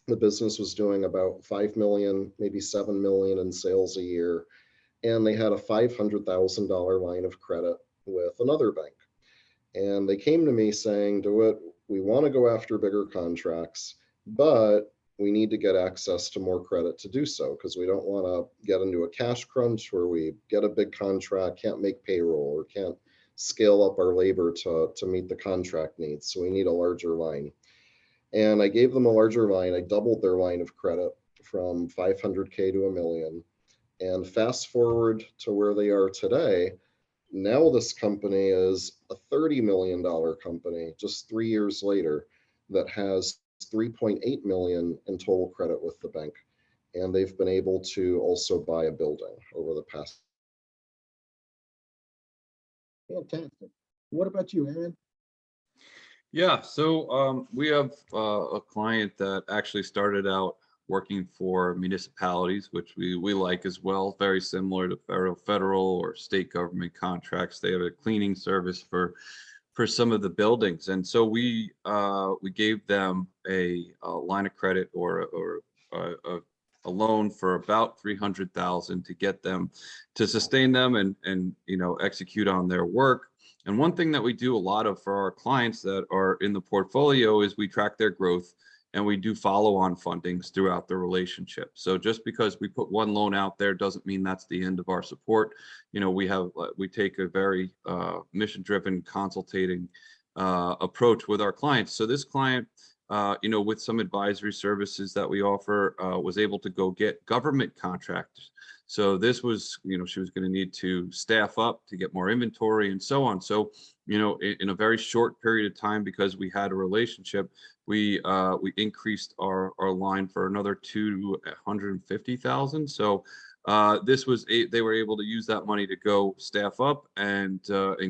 [SPEAKER 5] the business was doing about 5 million, maybe 7 million in sales a year. And they had a $500,000 line of credit with another bank. And they came to me saying, DeWitt, we want to go after bigger contracts, but we need to get access to more credit to do so, because we don't want to get into a cash crunch where we get a big contract, can't make payroll, or can't scale up our labor to meet the contract needs. So we need a larger line. And I gave them a larger line. I doubled their line of credit from 500K to $1 million. And fast forward to where they are today, now this company is a $30 million company just 3 years later that has 3.8 million in total credit with the bank. And they've been able to also buy a building over the past.
[SPEAKER 9] Fantastic. What about you, Aaron?
[SPEAKER 3] Yeah, so we have a client that actually started out working for municipalities, which we like as well, very similar to federal or state government contracts. They have a cleaning service for some of the buildings. And so we gave them a line of credit or a loan for about $300,000 to get them to sustain them and execute on their work. And one thing that we do a lot of for our clients that are in the portfolio is we track their growth and we do follow-on fundings throughout the relationship. So just because we put one loan out there doesn't mean that's the end of our support. We take a very mission-driven consultating approach with our clients. So this client, with some advisory services that we offer, was able to go get government contractors. So this was, she was going to need to staff up to get more inventory and so on. So, in a very short period of time, because we had a relationship, we increased our line for another $250,000. So They were able to use that money to go staff up and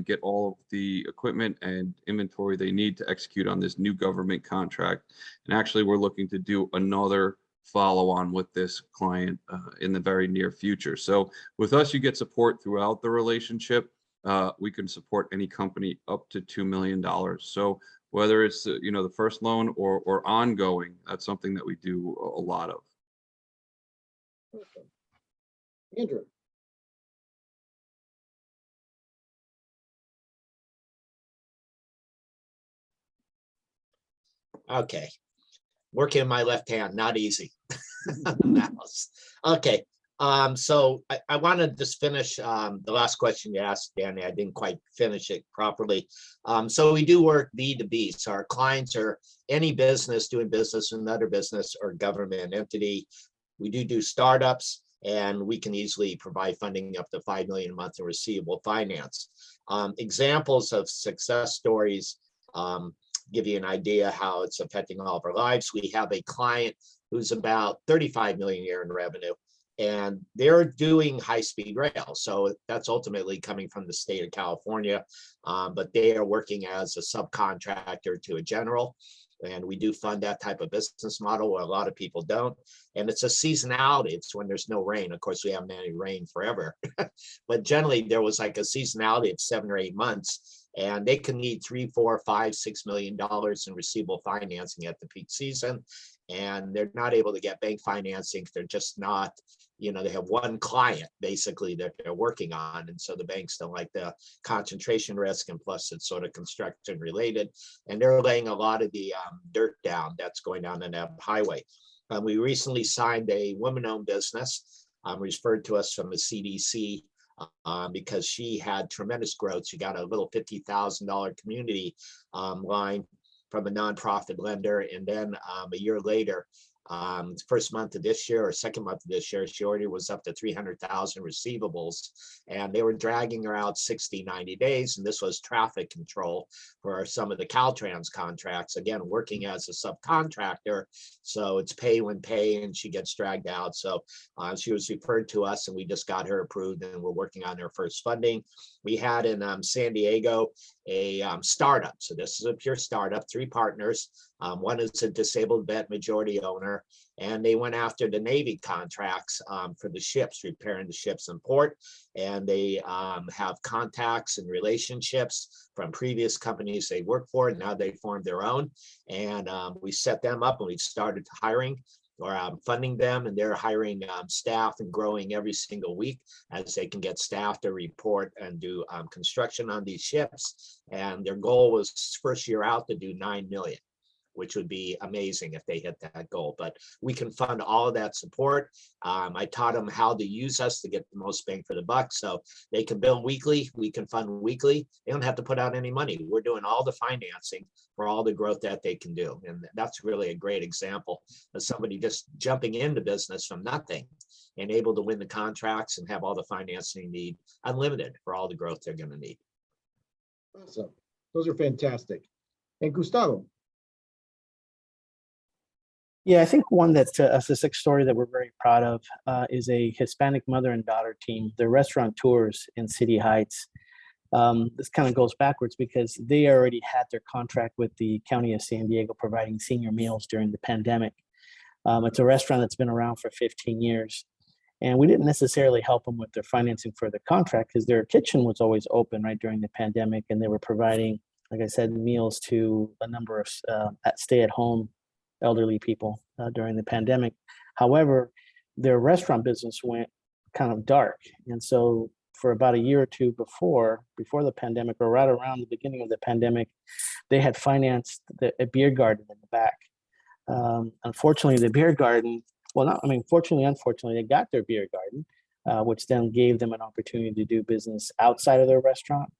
[SPEAKER 3] get all of the equipment and inventory they need to execute on this new government contract. And actually, we're looking to do another follow on with this client in the very near future. So with us, you get support throughout the relationship. We can support any company up to $2 million. So whether it's the first loan or ongoing, that's something that we do a lot of.
[SPEAKER 9] Awesome. Andrew.
[SPEAKER 4] Okay, working in my left hand, not easy. Mouse. Okay, so I want to just finish the last question you asked, Danny. I didn't quite finish it properly. So we do work B2B. So our clients are any business doing business with another business or government entity. We do startups, and we can easily provide funding up to $5 million a month in receivable finance. Examples of success stories give you an idea how it's affecting all of our lives. We have a client who's about 35 million a year in revenue, and they're doing high-speed rail. So that's ultimately coming from the state of California, but they are working as a subcontractor to a general. And we do fund that type of business model where a lot of people don't. And it's a seasonality. It's when there's no rain. Of course, we haven't had any rain forever. But generally, there was like a seasonality of 7 or 8 months. And they can need $3, $4, $5, $6 million in receivable financing at the peak season. And they're not able to get bank financing. They're just not, they have one client basically that they're working on. And so the banks don't like the concentration risk. And plus it's sort of construction related. And they're laying a lot of the dirt down that's going down the Neb Highway. We recently signed a woman-owned business referred to us from the CDC because she had tremendous growth. She got a little $50,000 community line from a nonprofit lender. And then a year later, first month of this year or second month of this year, she already was up to 300,000 receivables, and they were dragging her out 60, 90 days. And this was traffic control for some of the Caltrans contracts, again, working as a subcontractor. So it's pay when pay, and she gets dragged out. So she was referred to us, and we just got her approved, and we're working on her first funding. We had in San Diego a startup. So this is a pure startup, 3 partners. One is a disabled vet majority owner, and they went after the Navy contracts for the ships, repairing the ships in port. And they have contacts and relationships from previous companies they worked for, and now they formed their own. And we set them up, and we started hiring or funding them, and they're hiring staff and growing every single week as they can get staff to report and do construction on these ships. And their goal was first year out to do 9 million, which would be amazing if they hit that goal. But we can fund all of that support. I taught them how to use us to get the most bang for the buck. So they can bill weekly, we can fund weekly. They don't have to put out any money. We're doing all the financing for all the growth that they can do. And that's really a great example of somebody just jumping into business from nothing and able to win the contracts and have all the financing they need, unlimited for all the growth they're going to need.
[SPEAKER 9] Awesome. Those are fantastic. And Gustavo.
[SPEAKER 6] Yeah, I think one that's a success story that we're very proud of is a Hispanic mother and daughter team. They're restaurateurs in City Heights. This kind of goes backwards because they already had their contract with the County of San Diego providing senior meals during the pandemic. It's a restaurant that's been around for 15 years. And we didn't necessarily help them with their financing for the contract because their kitchen was always open right during the pandemic. And they were providing, like I said, meals to a number of stay-at-home elderly people during the pandemic. However, their restaurant business went kind of dark. And so for about a year or two before the pandemic, or right around the beginning of the pandemic, they had financed a beer garden in the back. Unfortunately, the beer garden, unfortunately, they got their beer garden, which then gave them an opportunity to do business outside of their restaurant,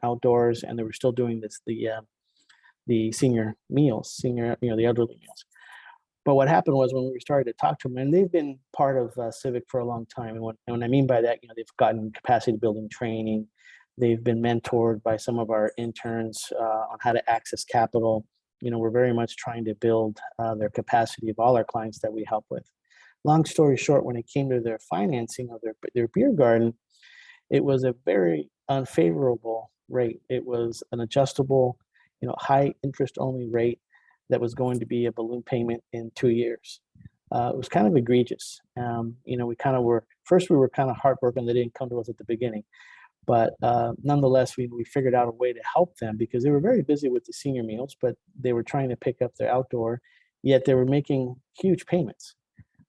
[SPEAKER 6] outdoors, and they were still doing the senior meals, the elderly meals. But what happened was when we started to talk to them, and they've been part of Civic for a long time. And what I mean by that, they've gotten capacity building training. They've been mentored by some of our interns on how to access capital. We're very much trying to build their capacity of all our clients that we help with. long story short, when it came to their financing of their beer garden, it was a very unfavorable rate. It was an adjustable, high interest only rate that was going to be a balloon payment in 2 years. It was kind of egregious. We kind of were, first we were kind of heartbroken they didn't come to us at the beginning. But nonetheless, we figured out a way to help them because they were very busy with the senior meals, but they were trying to pick up their outdoor, yet they were making huge payments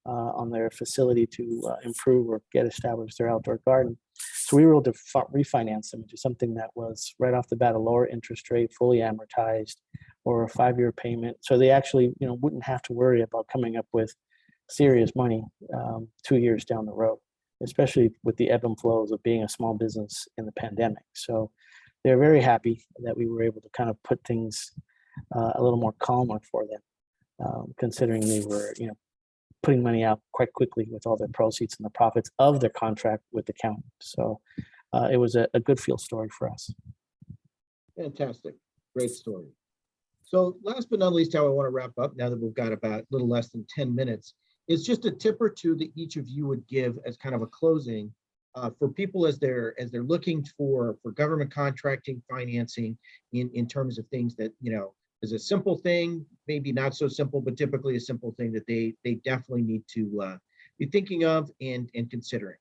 [SPEAKER 6] on their facility to improve or get established their outdoor garden. So we were able to refinance them into something that was right off the bat a lower interest rate, fully amortized, or a 5-year payment. So they actually, wouldn't have to worry about coming up with serious money 2 years down the road, especially with the ebb and flows of being a small business in the pandemic. So they're very happy that we were able to kind of put things a little more calmer for them, considering they were, putting money out quite quickly with all their proceeds and the profits of their contract with the county. So it was a good field story for us.
[SPEAKER 9] Fantastic. Great story. So last but not least, how I want to wrap up now that we've got about a little less than 10 minutes, is just a tip or two that each of you would give as kind of a closing for people as they're looking for government contracting financing in terms of things that, is a simple thing, maybe not so simple, but typically a simple thing that they definitely need to be thinking of and considering.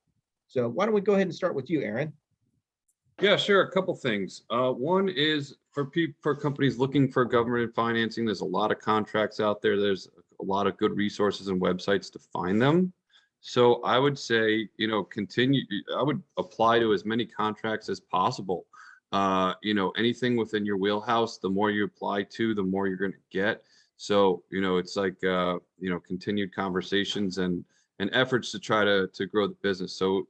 [SPEAKER 9] So why don't we go ahead and start with you, Aaron?
[SPEAKER 3] Yeah, sure. A couple things. One is for companies looking for government financing, there's a lot of contracts out there. There's a lot of good resources and websites to find them. So I would say, I would apply to as many contracts as possible. Anything within your wheelhouse, the more you apply to, the more you're going to get. So, it's like, continued conversations and efforts to try to grow the business. So,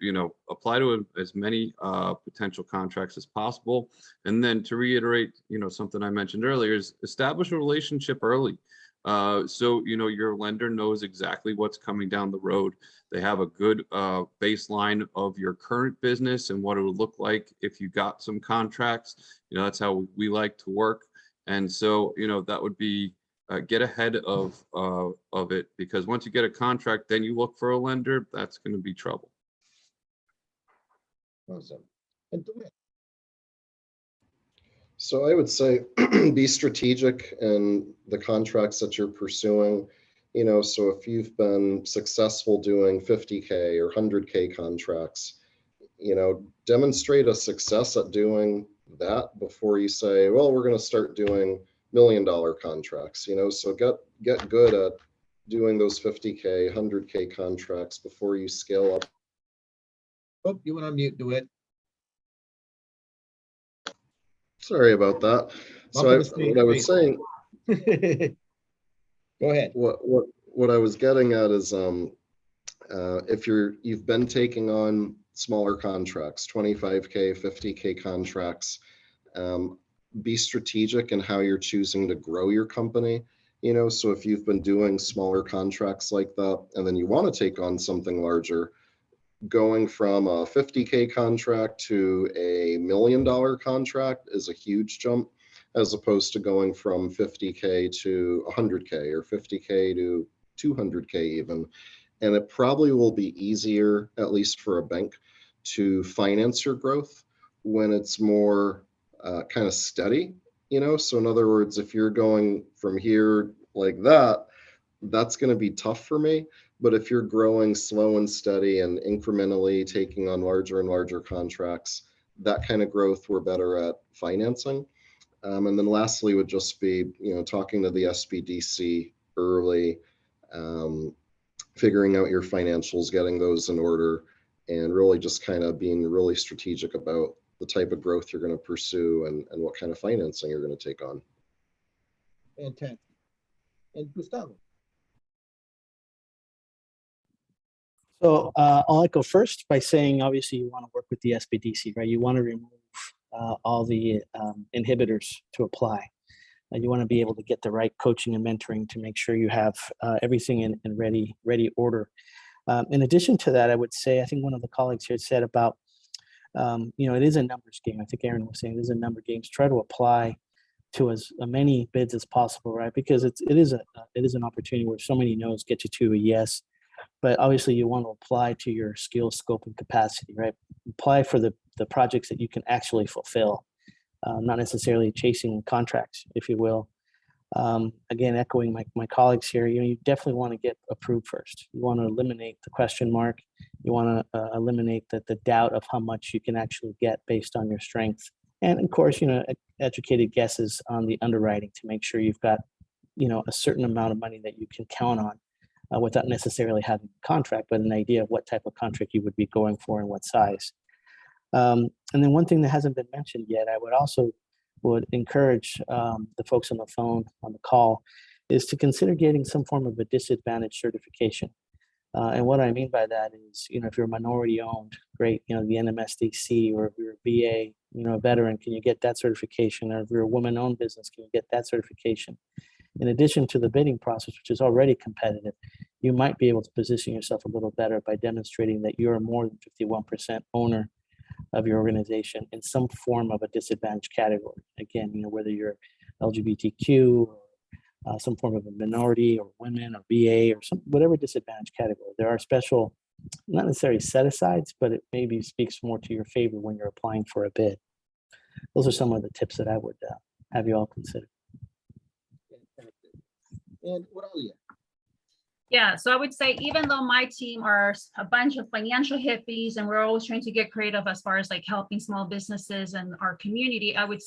[SPEAKER 3] apply to as many potential contracts as possible. And then to reiterate, something I mentioned earlier is establish a relationship early. So, your lender knows exactly what's coming down the road. They have a good baseline of your current business and what it would look like if you got some contracts. That's how we like to work. And so, that would be get ahead of it, because once you get a contract, then you look for a lender, that's going to be trouble.
[SPEAKER 9] Awesome. And DeWitt.
[SPEAKER 5] So I would say be strategic in the contracts that you're pursuing. So if you've been successful doing 50K or 100K contracts, demonstrate a success at doing that before you say, well, we're going to start doing $1 million contracts. So get good at doing those 50K, 100K contracts before you scale up.
[SPEAKER 9] Oh, you went on mute, DeWitt.
[SPEAKER 5] Sorry about that. So what I was saying,
[SPEAKER 9] go ahead.
[SPEAKER 5] What I was getting at is if you've been taking on smaller contracts, 25K, 50K contracts, be strategic in how you're choosing to grow your company. So if you've been doing smaller contracts like that, and then you want to take on something larger, going from a 50K contract to a $1 million contract is a huge jump, as opposed to going from 50K to 100K or 50K to 200K even. And it probably will be easier, at least for a bank, to finance your growth when it's more kind of steady, So in other words, if you're going from here like that, that's going to be tough for me. But if you're growing slow and steady and incrementally taking on larger and larger contracts, that kind of growth we're better at financing. And then lastly would just be, talking to the SBDC early, figuring out your financials, getting those in order, and really just kind of being really strategic about the type of growth you're going to pursue and what kind of financing you're going to take on.
[SPEAKER 9] Fantastic. And Gustavo.
[SPEAKER 6] So I'll echo first by saying, obviously, you want to work with the SBDC, right? You want to remove all the inhibitors to apply. You want to be able to get the right coaching and mentoring to make sure you have everything in ready order. In addition to that, I would say, I think one of the colleagues here said about, it is a numbers game. I think Aaron was saying it is a number game. Try to apply to as many bids as possible, right? Because it is an opportunity where so many no's get you to a yes. but obviously you want to apply to your skill, scope, and capacity, right? Apply for the projects that you can actually fulfill, not necessarily chasing contracts, if you will. Again, echoing my colleagues here, you definitely want to get approved first. You want to eliminate the question mark. You want to eliminate the doubt of how much you can actually get based on your strength. And of course, educated guesses on the underwriting to make sure you've got, a certain amount of money that you can count on without necessarily having a contract, but an idea of what type of contract you would be going for and what size. And then one thing that hasn't been mentioned yet, I would encourage the folks on the phone, on the call, is to consider getting some form of a disadvantage certification. And what I mean by that is, if you're minority owned, great, the NMSDC, or if you're a VA, a veteran, can you get that certification? Or if you're a woman-owned business, can you get that certification? In addition to the bidding process, which is already competitive, you might be able to position yourself a little better by demonstrating that you're more than 51% owner of your organization in some form of a disadvantaged category. Again, whether you're LGBTQ, or some form of a minority, or women, or VA, or whatever disadvantaged category. There are special, not necessarily set-asides, but it maybe speaks more to your favor when you're applying for a bid. Those are some of the tips that I would have you all consider.
[SPEAKER 9] And what are you?
[SPEAKER 7] Yeah, so I would say, even though my team are a bunch of financial hippies and we're always trying to get creative as far as like helping small businesses and our community, I would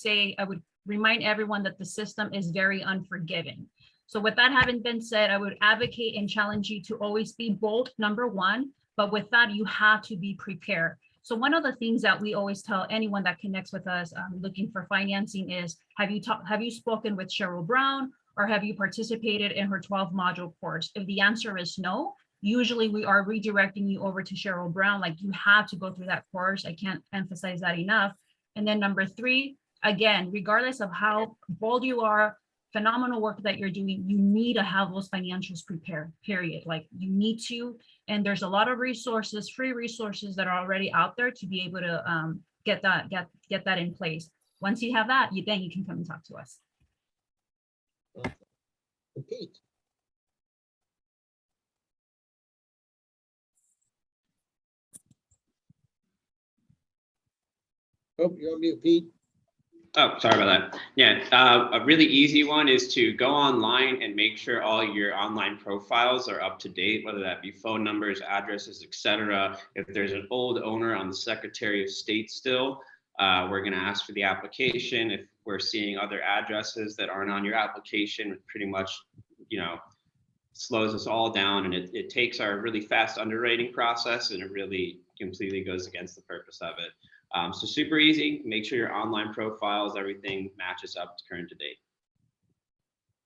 [SPEAKER 7] remind everyone that the system is very unforgiving. So with that having been said, I would advocate and challenge you to always be bold, number one, but with that, you have to be prepared. So one of the things that we always tell anyone that connects with us looking for financing is, have you spoken with Cheryl Brown, or have you participated in her 12-module course? If the answer is no, usually we are redirecting you over to Cheryl Brown. Like, you have to go through that course. I can't emphasize that enough. And then number three, again, regardless of how bold you are, phenomenal work that you're doing, you need to have those financials prepared, period. Like, you need to, and there's a lot of resources, free resources that are already out there to be able to get that in place. Once you have that, then you can come and talk to us.
[SPEAKER 9] Pete. Oh, you're on mute, Pete.
[SPEAKER 8] Oh, sorry about that. Yeah, a really easy one is to go online and make sure all your online profiles are up to date, whether that be phone numbers, addresses, etc. If there's an old owner on the Secretary of State still, we're going to ask for the application. If we're seeing other addresses that aren't on your application, it pretty much, slows us all down, and it takes our really fast underwriting process, and it really completely goes against the purpose of it. So super easy. Make sure your online profiles, everything matches up to current to date.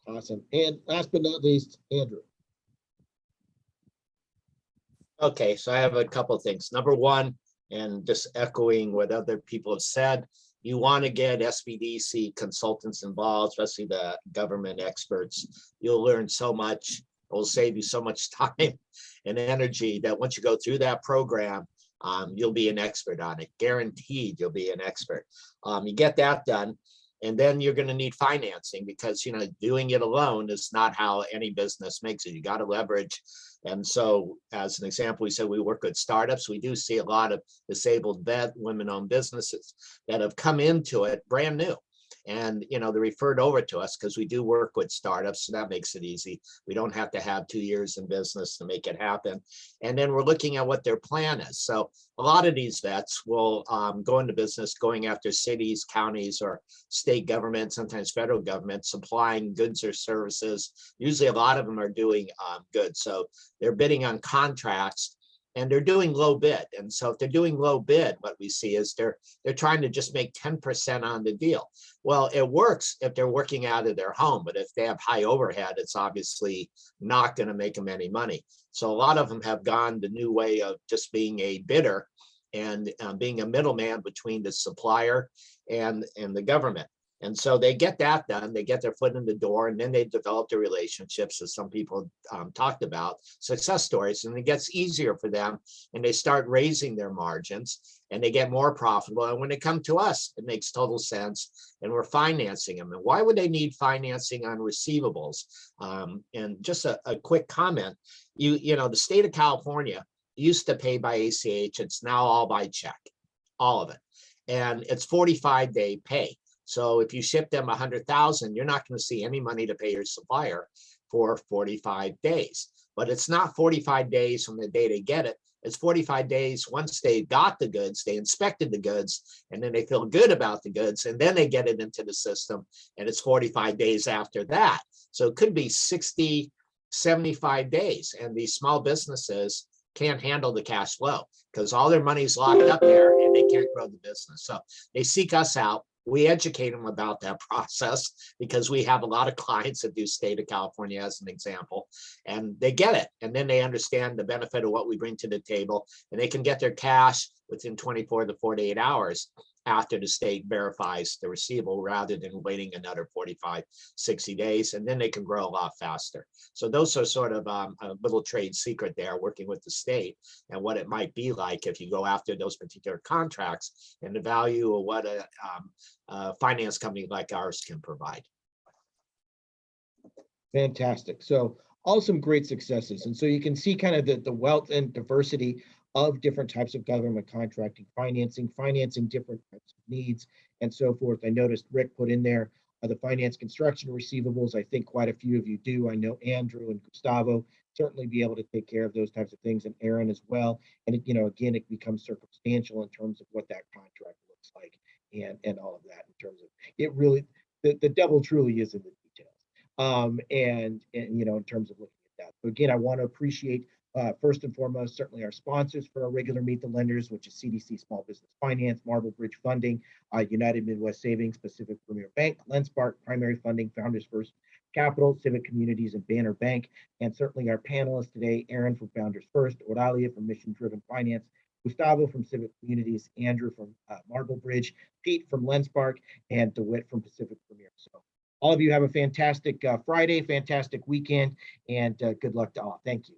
[SPEAKER 9] Awesome. And last but not least, Andrew.
[SPEAKER 4] Okay, so I have a couple of things. Number one, and just echoing what other people have said, you want to get SBDC consultants involved, especially the government experts. You'll learn so much. It will save you so much time and energy that once you go through that program, you'll be an expert on it. Guaranteed you'll be an expert. You get that done, and then you're going to need financing, because doing it alone is not how any business makes it. You got to leverage. And so, as an example, we said we work with startups. We do see a lot of disabled women-owned businesses that have come into it brand new. And, they're referred over to us because we do work with startups. So that makes it easy. We don't have to have 2 years in business to make it happen. And then we're looking at what their plan is. So a lot of these vets will go into business going after cities, counties, or state government, sometimes federal government, supplying goods or services. Usually a lot of them are doing goods. So they're bidding on contracts, and they're doing low bid. And so if they're doing low bid, what we see is they're trying to just make 10% on the deal. Well, it works if they're working out of their home, but if they have high overhead, it's obviously not going to make them any money. So a lot of them have gone the new way of just being a bidder and being a middleman between the supplier and the government. And so they get that done, they get their foot in the door, and then they develop the relationships, as some people talked about, success stories, and it gets easier for them, and they start raising their margins, and they get more profitable. And when they come to us, it makes total sense, and we're financing them. And why would they need financing on receivables? And just a quick comment, you know, the state of California used to pay by ACH, it's now all by check, all of it. And it's 45-day pay. So if you ship them 100,000, you're not going to see any money to pay your supplier for 45 days. But it's not 45 days from the day they get it. It's 45 days once they got the goods, they inspected the goods, and then they feel good about the goods, and then they get it into the system, and it's 45 days after that. So it could be 60, 75 days, and these small businesses can't handle the cash flow because all their money's locked up there and they can't grow the business. So they seek us out. We educate them about that process because we have a lot of clients that do state of California as an example, and they get it. And then they understand the benefit of what we bring to the table, and they can get their cash within 24 to 48 hours after the state verifies the receivable rather than waiting another 45, 60 days, and then they can grow a lot faster. So those are sort of a little trade secret there, working with the state and what it might be like if you go after those particular contracts and the value of what a finance company like ours can provide.
[SPEAKER 9] Fantastic. So all some great successes. And so you can see kind of the wealth and diversity of different types of government contracting, financing different types of needs, and so forth. I noticed Rick put in there the finance construction receivables. I think quite a few of you do. I know Andrew and Gustavo certainly be able to take care of those types of things, and Aaron as well. And it, you know, again, it becomes circumstantial in terms of what that contract looks like and all of that in terms of it really, the devil truly is in the details. And you know, in terms of looking at that. So again, I want to appreciate first and foremost, certainly our sponsors for our regular Meet the Lenders, which is CDC Small Business Finance, Marble Bridge Funding, United Midwest Savings, Pacific Premier Bank, Lendspark, Primary Funding, Founders First Capital, Civic Communities, and Banner Bank. And certainly our panelists today, Aaron from Founders First, Oralia from Mission Driven Finance, Gustavo from Civic Communities, Andrew from Marble Bridge, Pete from Lendspark, and DeWitt from Pacific Premier. So all of you have a fantastic Friday, fantastic weekend, and good luck to all. Thank you.